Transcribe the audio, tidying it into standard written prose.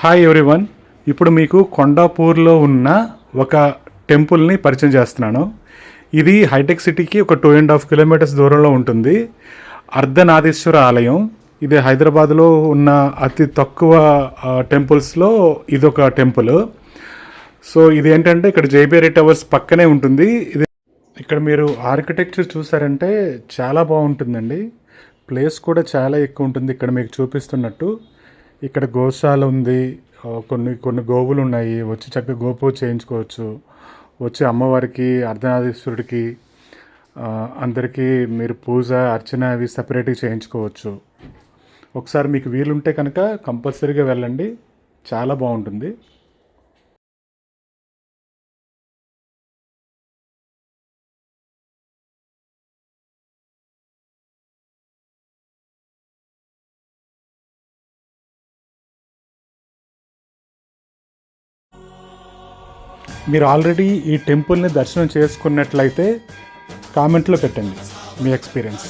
Hi everyone. ఇప్పుడు మీకు కొండాపూర్లో ఉన్న ఒక టెంపుల్ని పరిచయం చేస్తున్నాను. ఇది హైటెక్ సిటీకి ఒక 2.5 కిలోమీటర్స్ దూరంలో ఉంటుంది. అర్ధనారీశ్వర ఆలయం. ఇది హైదరాబాద్లో ఉన్న అతి తక్కువ టెంపుల్స్లో ఇదొక టెంపుల్. సో ఇది ఏంటంటే ఇక్కడ జైబేరి టవర్స్ పక్కనే ఉంటుంది. ఇది ఇక్కడ మీరు ఆర్కిటెక్చర్ చూసారంటే చాలా బాగుంటుందండి. ప్లేస్ కూడా చాలా ఎక్కువ ఉంటుంది. ఇక్కడ మీకు చూపిస్తున్నట్టు ఇక్కడ గోశాల ఉంది. కొన్ని కొన్ని గోవులు ఉన్నాయి. వచ్చి చక్కగా గోపూజ చేయించుకోవచ్చు. వచ్చి అమ్మవారికి అర్ధనారీశ్వరుడికి అందరికీ మీరు పూజ అర్చన అవి సపరేట్గా చేయించుకోవచ్చు. ఒకసారి మీకు వీలుంటే కనుక కంపల్సరీగా వెళ్ళండి, చాలా బాగుంటుంది. మీరు ఆల్రెడీ ఈ టెంపుల్ని దర్శనం చేసుకున్నట్లయితే కామెంట్లో పెట్టండి మీ ఎక్స్పీరియన్స్.